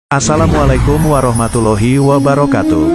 Assalamualaikum warahmatullahi wabarakatuh.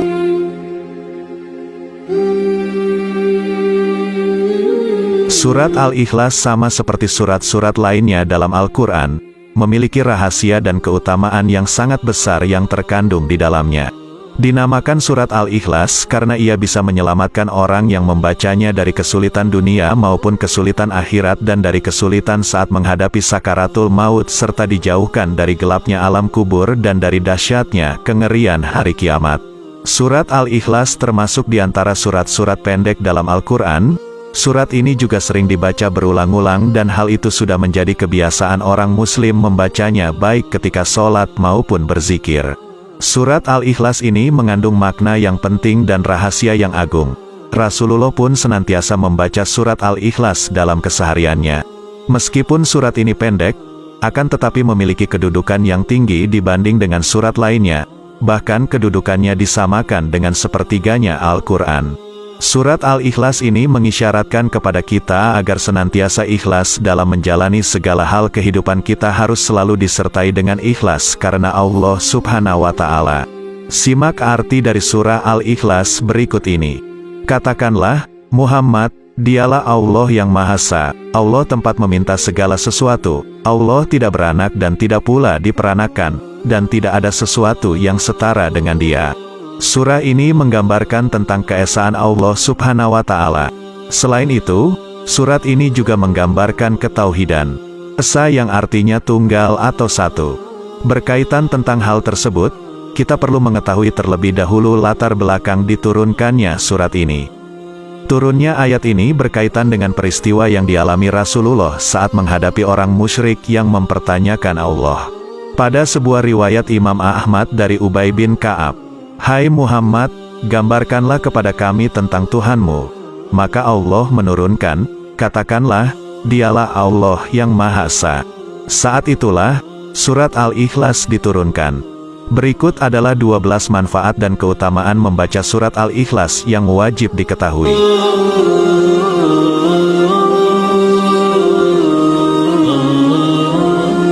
Surat Al-Ikhlas sama seperti surat-surat lainnya dalam Al-Quran, memiliki rahasia dan keutamaan yang sangat besar yang terkandung di dalamnya. Dinamakan surat Al-Ikhlas karena ia bisa menyelamatkan orang yang membacanya dari kesulitan dunia maupun kesulitan akhirat dan dari kesulitan saat menghadapi sakaratul maut serta dijauhkan dari gelapnya alam kubur dan dari dahsyatnya kengerian hari kiamat. Surat Al-Ikhlas termasuk di antara surat-surat pendek dalam Al-Quran. Surat ini juga sering dibaca berulang-ulang dan hal itu sudah menjadi kebiasaan orang muslim membacanya baik ketika sholat maupun berzikir. Surat Al-Ikhlas ini mengandung makna yang penting dan rahasia yang agung. Rasulullah pun senantiasa membaca surat Al-Ikhlas dalam kesehariannya. Meskipun surat ini pendek, akan tetapi memiliki kedudukan yang tinggi dibanding dengan surat lainnya. Bahkan kedudukannya disamakan dengan sepertiganya Al-Quran. Surat Al-Ikhlas ini mengisyaratkan kepada kita agar senantiasa ikhlas dalam menjalani segala hal kehidupan kita harus selalu disertai dengan ikhlas karena Allah Subhanahu wa Ta'ala. Simak arti dari surah Al-Ikhlas berikut ini. Katakanlah, Muhammad, dialah Allah yang Maha Esa, Allah tempat meminta segala sesuatu, Allah tidak beranak dan tidak pula diperanakan, dan tidak ada sesuatu yang setara dengan Dia. Surah ini menggambarkan tentang keesaan Allah Subhanahu wa Ta'ala. Selain itu, surat ini juga menggambarkan ketauhidan. Esa yang artinya tunggal atau satu. Berkaitan tentang hal tersebut, kita perlu mengetahui terlebih dahulu latar belakang diturunkannya surat ini. Turunnya ayat ini berkaitan dengan peristiwa yang dialami Rasulullah saat menghadapi orang musyrik yang mempertanyakan Allah. Pada sebuah riwayat Imam Ahmad dari Ubay bin Ka'ab, "Hai Muhammad, gambarkanlah kepada kami tentang Tuhanmu." Maka Allah menurunkan, "Katakanlah, dialah Allah yang Maha Esa." Saat itulah, surat Al-Ikhlas diturunkan. Berikut adalah 12 manfaat dan keutamaan membaca surat Al-Ikhlas yang wajib diketahui.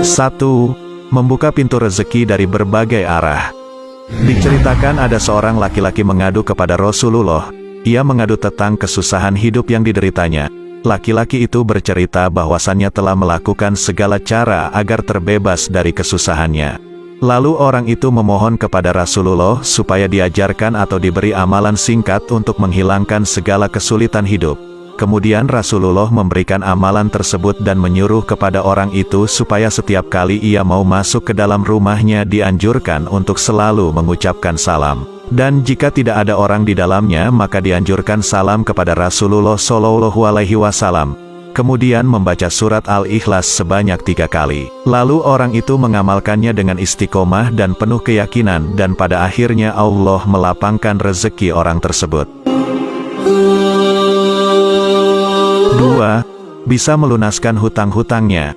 1. Membuka pintu rezeki dari berbagai arah. Diceritakan ada seorang laki-laki mengadu kepada Rasulullah. Ia mengadu tentang kesusahan hidup yang dideritanya. Laki-laki itu bercerita bahwasannya telah melakukan segala cara agar terbebas dari kesusahannya. Lalu orang itu memohon kepada Rasulullah supaya diajarkan atau diberi amalan singkat untuk menghilangkan segala kesulitan hidup. Kemudian Rasulullah memberikan amalan tersebut dan menyuruh kepada orang itu supaya setiap kali ia mau masuk ke dalam rumahnya dianjurkan untuk selalu mengucapkan salam. Dan jika tidak ada orang di dalamnya maka dianjurkan salam kepada Rasulullah Shallallahu Alaihi Wasallam. Kemudian membaca surat Al-Ikhlas sebanyak 3 kali. Lalu orang itu mengamalkannya dengan istiqomah dan penuh keyakinan dan pada akhirnya Allah melapangkan rezeki orang tersebut. 2. Bisa melunaskan hutang-hutangnya.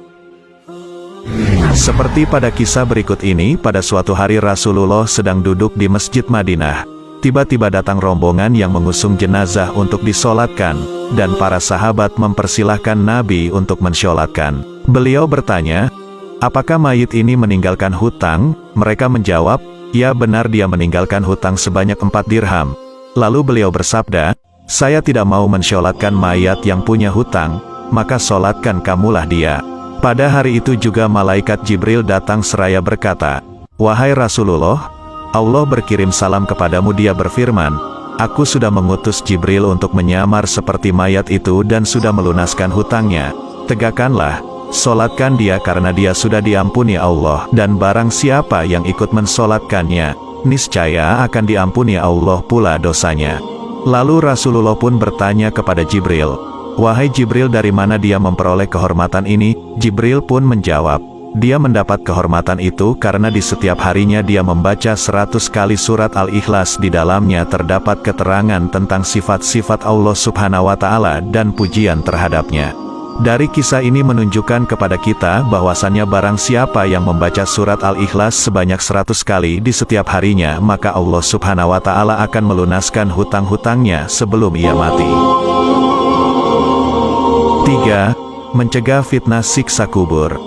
Seperti pada kisah berikut ini, pada suatu hari Rasulullah sedang duduk di Masjid Madinah. Tiba-tiba datang rombongan yang mengusung jenazah untuk disolatkan, dan para sahabat mempersilahkan Nabi untuk mensyolatkan. Beliau bertanya, "Apakah mayit ini meninggalkan hutang?" Mereka menjawab, "Ya benar, dia meninggalkan hutang sebanyak 4 dirham." Lalu beliau bersabda, "Saya tidak mau mensyolatkan mayat yang punya hutang, maka solatkan kamulah dia." Pada hari itu juga malaikat Jibril datang seraya berkata, "Wahai Rasulullah, Allah berkirim salam kepadamu, dia berfirman, aku sudah mengutus Jibril untuk menyamar seperti mayat itu dan sudah melunaskan hutangnya. Tegakkanlah, solatkan dia karena dia sudah diampuni Allah, dan barang siapa yang ikut mensolatkannya, niscaya akan diampuni Allah pula dosanya." Lalu Rasulullah pun bertanya kepada Jibril, "Wahai Jibril, dari mana dia memperoleh kehormatan ini?" Jibril pun menjawab, "Dia mendapat kehormatan itu karena di setiap harinya dia membaca 100 kali surat Al-Ikhlas. Di dalamnya terdapat keterangan tentang sifat-sifat Allah Subhanahu wa Ta'ala dan pujian terhadapnya." Dari kisah ini menunjukkan kepada kita bahwasannya barang siapa yang membaca surat Al-Ikhlas sebanyak 100 kali di setiap harinya, maka Allah Subhanahu wa Ta'ala akan melunaskan hutang-hutangnya sebelum ia mati. 3. Mencegah fitnah siksa kubur.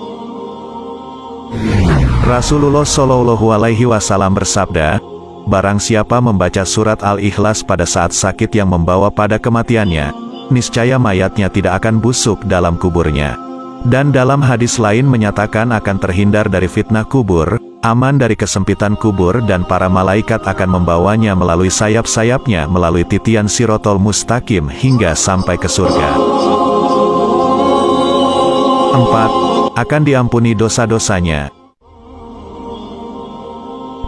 Rasulullah Shallallahu Alaihi Wasallam bersabda, barang siapa membaca surat Al-Ikhlas pada saat sakit yang membawa pada kematiannya, niscaya mayatnya tidak akan busuk dalam kuburnya. Dan dalam hadis lain menyatakan akan terhindar dari fitnah kubur, aman dari kesempitan kubur, dan para malaikat akan membawanya melalui sayap-sayapnya melalui titian Sirotol Mustaqim hingga sampai ke surga. 4. Akan diampuni dosa-dosanya.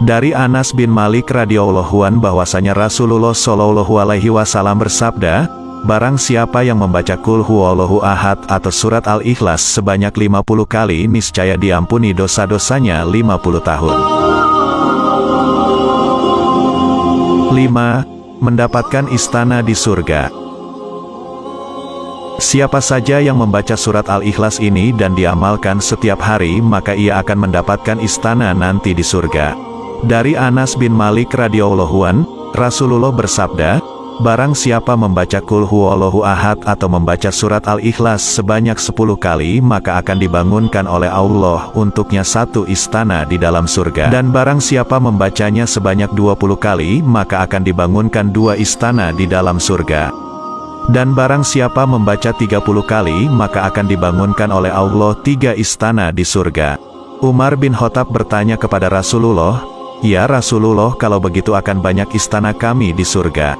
Dari Anas bin Malik radhiyallahu anhu bahwasanya Rasulullah Shallallahu Alaihi Wasallam bersabda, barang siapa yang membaca Qul Huwallahu Ahad atau surat Al-Ikhlas sebanyak 50 kali, niscaya diampuni dosa-dosanya 50 tahun. 5. Mendapatkan istana di surga. Siapa saja yang membaca surat Al-Ikhlas ini dan diamalkan setiap hari, maka ia akan mendapatkan istana nanti di surga. Dari Anas bin Malik radhiyallahu anhu, Rasulullah bersabda, barang siapa membaca Qul Huwallahu Ahad atau membaca surat Al-Ikhlas sebanyak 10 kali, maka akan dibangunkan oleh Allah untuknya satu istana di dalam surga. Dan barang siapa membacanya sebanyak 20 kali, maka akan dibangunkan 2 istana di dalam surga. Dan barang siapa membaca 30 kali, maka akan dibangunkan oleh Allah 3 istana di surga. Umar bin Khattab bertanya kepada Rasulullah, ya Rasulullah, kalau begitu akan banyak istana kami di surga.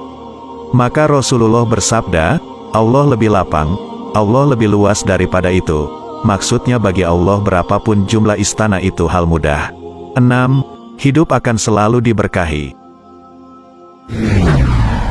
Maka Rasulullah bersabda, Allah lebih lapang, Allah lebih luas daripada itu. Maksudnya bagi Allah berapapun jumlah istana itu hal mudah. 6. Hidup akan selalu diberkahi.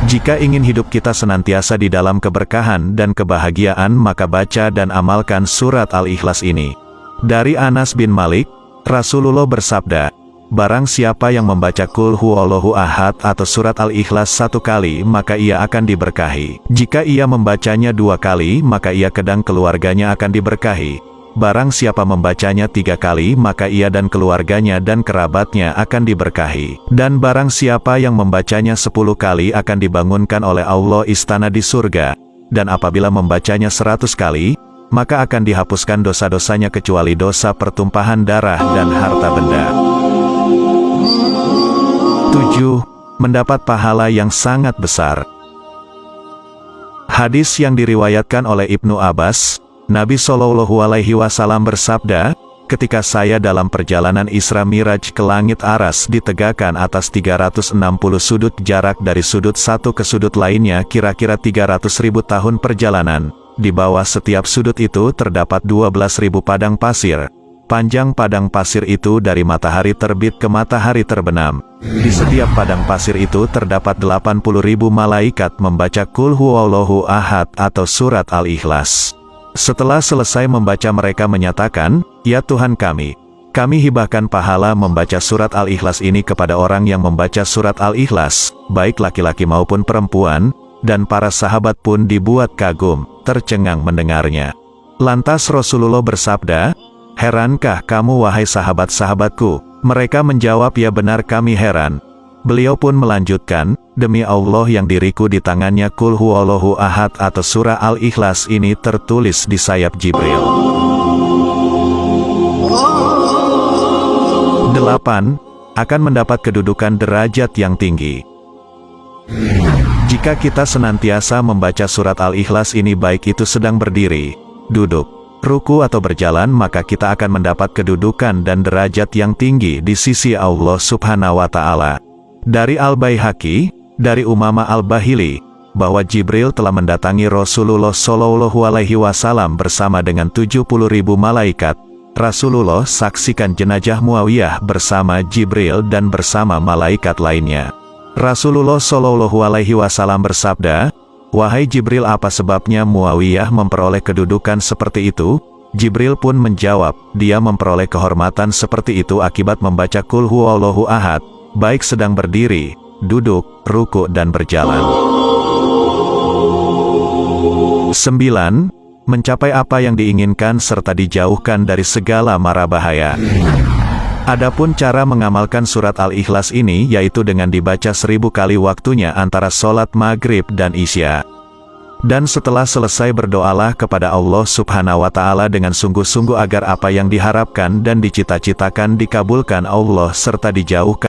Jika ingin hidup kita senantiasa di dalam keberkahan dan kebahagiaan, maka baca dan amalkan surat Al-Ikhlas ini. Dari Anas bin Malik, Rasulullah bersabda, barang siapa yang membaca Qul Huwallahu Ahad atau surat Al-Ikhlas 1 kali, maka ia akan diberkahi. Jika ia membacanya 2 kali, maka ia kedang keluarganya akan diberkahi. Barang siapa membacanya 3 kali, maka ia dan keluarganya dan kerabatnya akan diberkahi. Dan barang siapa yang membacanya 10 kali akan dibangunkan oleh Allah istana di surga. Dan apabila membacanya 100 kali, maka akan dihapuskan dosa-dosanya kecuali dosa pertumpahan darah dan harta benda. 7. Mendapat pahala yang sangat besar. Hadis yang diriwayatkan oleh Ibnu Abbas, Nabi Shallallahu Alaihi Wasallam bersabda, ketika saya dalam perjalanan Isra Miraj ke langit aras ditegakkan atas 360 sudut, jarak dari sudut satu ke sudut lainnya kira-kira 300.000 tahun perjalanan. Di bawah setiap sudut itu terdapat 12.000 padang pasir. Panjang padang pasir itu dari matahari terbit ke matahari terbenam. Di setiap padang pasir itu terdapat 80.000 malaikat membaca Qul Huwallahu Ahad atau surat Al-Ikhlas. Setelah selesai membaca, mereka menyatakan, ya Tuhan kami hibahkan pahala membaca surat Al-Ikhlas ini kepada orang yang membaca surat Al-Ikhlas, baik laki-laki maupun perempuan, dan para sahabat pun dibuat kagum, tercengang mendengarnya. Lantas Rasulullah bersabda, herankah kamu wahai sahabat-sahabatku? Mereka menjawab, ya benar kami heran. Beliau pun melanjutkan, demi Allah yang diriku di tangannya Qul Huwallahu Ahad atau surah Al-Ikhlas ini tertulis di sayap Jibril. 8. Akan mendapat kedudukan derajat yang tinggi. Jika kita senantiasa membaca surat Al-Ikhlas ini, baik itu sedang berdiri, duduk, ruku atau berjalan, maka kita akan mendapat kedudukan dan derajat yang tinggi di sisi Allah Subhanahu wa Ta'ala. Dari Al-Baihaqi, dari Umamah Al-Bahili, bahwa Jibril telah mendatangi Rasulullah Shallallahu Alaihi Wasallam bersama dengan 70.000 malaikat. Rasulullah saksikan jenazah Muawiyah bersama Jibril dan bersama malaikat lainnya. Rasulullah Shallallahu Alaihi Wasallam bersabda, wahai Jibril, apa sebabnya Muawiyah memperoleh kedudukan seperti itu? Jibril pun menjawab, dia memperoleh kehormatan seperti itu akibat membaca Qul Huwallahu Ahad, baik sedang berdiri, duduk, ruku dan berjalan. 9. Mencapai apa yang diinginkan serta dijauhkan dari segala mara bahaya. Adapun cara mengamalkan surat Al-Ikhlas ini yaitu dengan dibaca 1000 kali waktunya antara sholat maghrib dan isya. Dan setelah selesai berdoalah kepada Allah Subhanahu wa Ta'ala dengan sungguh-sungguh agar apa yang diharapkan dan dicita-citakan dikabulkan Allah serta dijauhkan